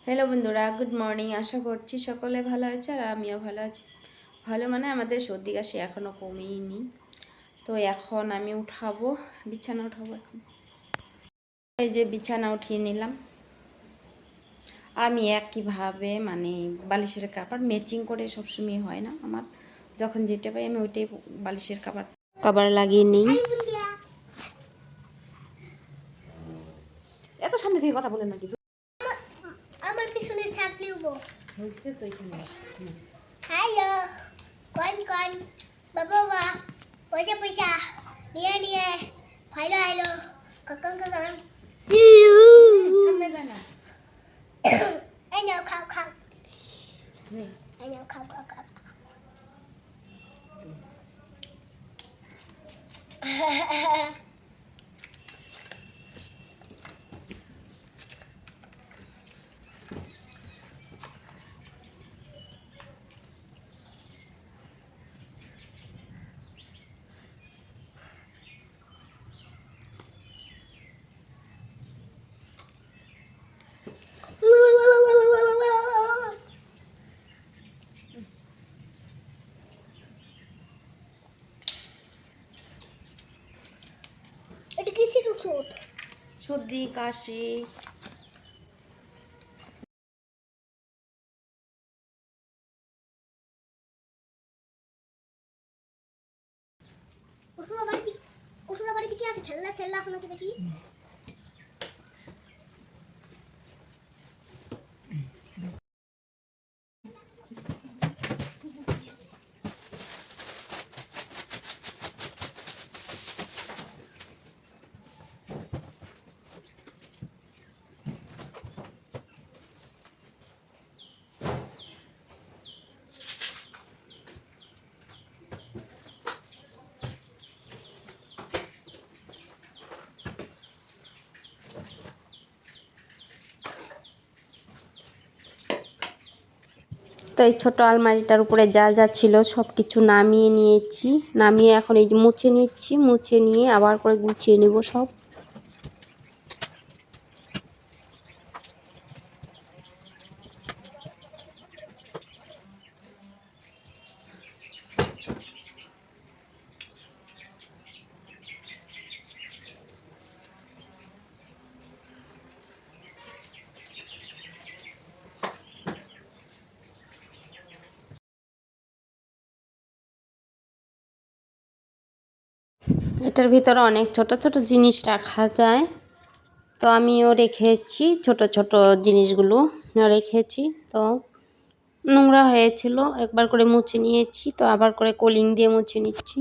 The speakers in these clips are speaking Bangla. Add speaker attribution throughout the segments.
Speaker 1: হ্যালো বন্ধুরা, গুড মর্নিং। আশা করছি সকলে ভালো আছে আর আমিও ভালো আছি। ভালো মানে আমাদের সর্দি কাশি এখনও কমেইনি। তো এখন আমি বিছানা উঠাবো এখন। এই যে বিছানা উঠিয়ে নিলাম। আমি একইভাবে মানে বালিশের কাপড় ম্যাচিং করে সবসময় হয় না আমার, যখন যেটা পাই আমি ওইটাই বালিশের কাপড় লাগিয়ে নিই। এত সামনে থেকে কথা বলেন না দিদি।
Speaker 2: আমার পিছনে থাকলেও
Speaker 1: হয়েছে তো এখানে।
Speaker 2: হ্যালো কোন বাবা পয়সা পয়সা নিয়ে হ্যালো হ্যালো কাকান
Speaker 1: সামনে যায় না।
Speaker 2: এই নাও খাও এই নাও খাও এটা কিসের ওষুধ?
Speaker 1: সর্দি কাশি।
Speaker 2: ওষুধ বাড়িতে কি আছে? ঠেল্লা আছে নাকি দেখি।
Speaker 1: তো এই ছোটো আলমারিটার উপরে যা যা ছিল সব কিছু নামিয়ে নিয়েছি। নামিয়ে এখন এই যে মুছে নিচ্ছি, মুছে নিয়ে আবার করে গুছিয়ে নেব সব। এটার ভিতরে অনেক ছোট ছোট জিনিস রাখা যায়, তো আমিও রেখেছি ছোট ছোট জিনিসগুলো রেখেছি। তো নোংরা হয়েছিল, একবার করে মুছে নিয়েছি, তো আবার করে কলিং দিয়ে মুছে নিচ্ছি।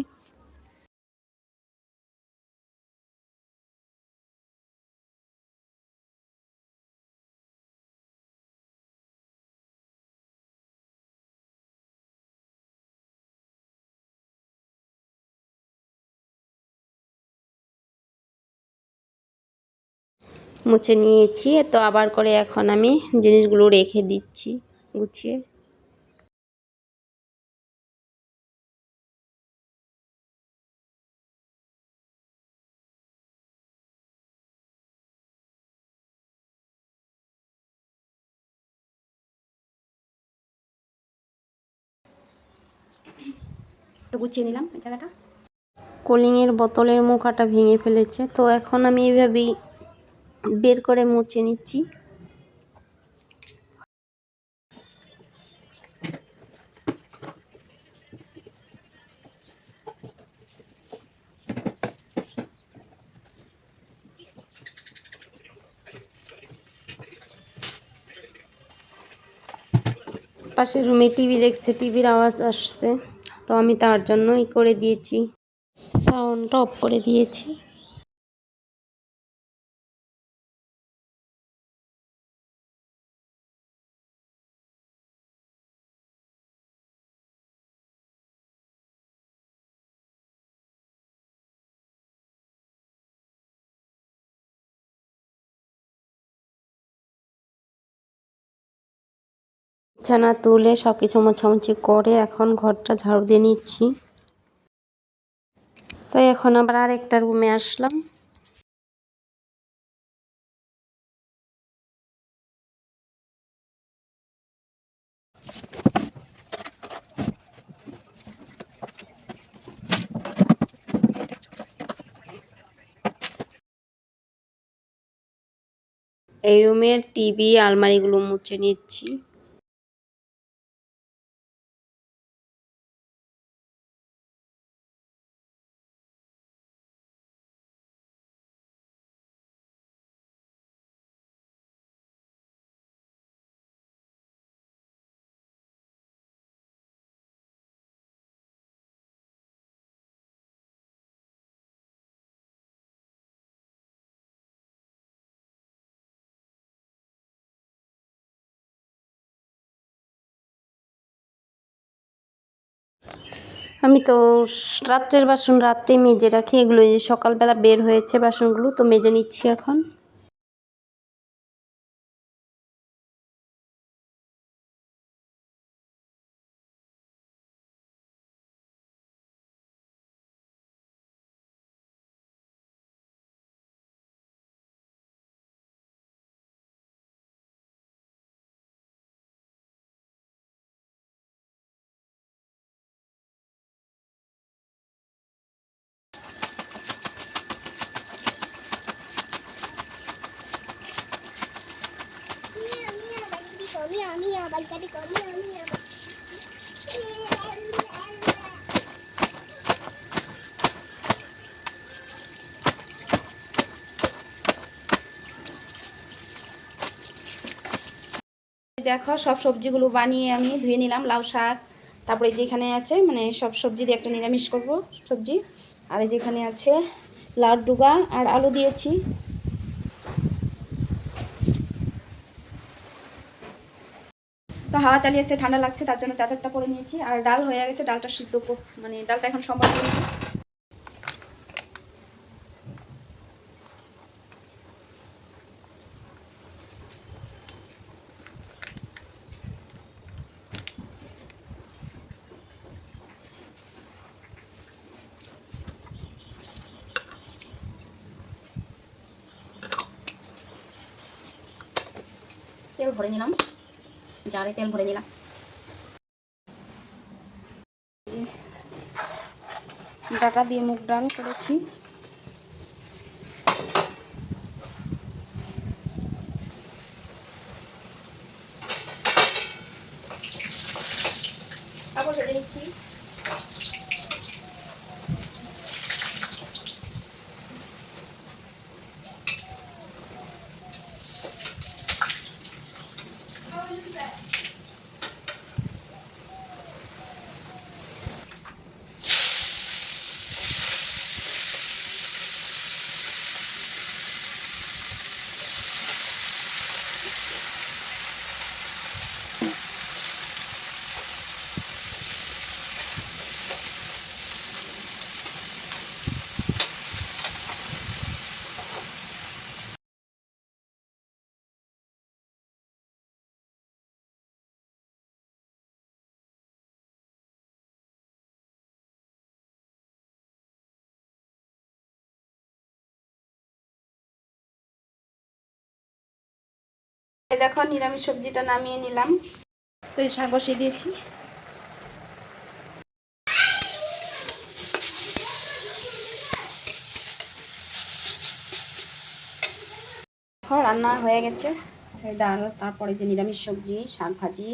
Speaker 1: মুছে নিয়েছি, তো আবার করে এখন আমি জিনিসগুলো রেখে দিচ্ছি গুছিয়ে। তো গুছিয়ে নিলাম এই জায়গাটা। কলিংয়ের বোতলের মুখাটা ভেঙে ফেলেছে, তো এখন আমি এইভাবেই বের করে মুছে নিচ্ছি। পাশের রুমে টিভি দেখছে, টিভির আওয়াজ আসছে, তো আমি তার জন্যই করে দিয়েছি, সাউন্ডটা অফ করে দিয়েছি। বিছানা তুলে সব কিছু মোছামুছি করে এখন ঘরটা ঝাড়ু দিয়ে নিচ্ছি। তো এখন আবার আরেকটা রুমে আসলাম। এই রুমের টিভি আলমারিগুলো মুছে নিচ্ছি। আমি তো রাত্রের বাসন রাত্রে মেজে রাখি, এগুলো এই যে সকালবেলা বের হয়েছে বাসনগুলো, তো মেজে নিচ্ছি এখন। দেখো সব সবজিগুলো বানিয়ে আমি ধুয়ে নিলাম। লাউ শাক, তারপরে যেখানে আছে মানে সব সবজি দিয়ে একটা নিরামিষ করব সবজি। আর এই যেখানে আছে লাউর ডুগা আর আলু দিয়েছি। তো হাওয়া চালিয়েছে, ঠান্ডা লাগছে, তার জন্য চাদরটা পরে নিয়েছি। আর ডাল হয়ে গেছে, ডালটা সিদ্ধ, মানে ডালটা এখন সম্ভব নিয়েছি। তেল ভরে নিলাম, জারে তেল ভরে নিলাম। ডাটা দিয়ে মুগ ডাল করেছি। কাপড় ভেজে নিচ্ছি। দেখো নিরামিষ সবজিটা নামিয়ে নিলাম। তো এই শাক বসিয়ে দিয়েছি। রান্না হয়ে গেছে, ডাল, তারপরে যে নিরামিষ সবজি, শাক ভাজি,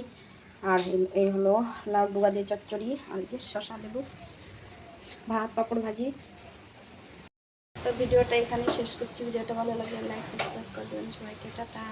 Speaker 1: আর এই হলো লাউ ডুগা দিয়ে চচ্চড়ি, আর যে শসা লেবু, ভাত, পাঁপড় ভাজি। তো ভিডিওটা এখানে শেষ করছি। ভিডিওটা ভালো লাগলে লাইক সাবস্ক্রাইব করে দেবেন সবাইকে। টাটা।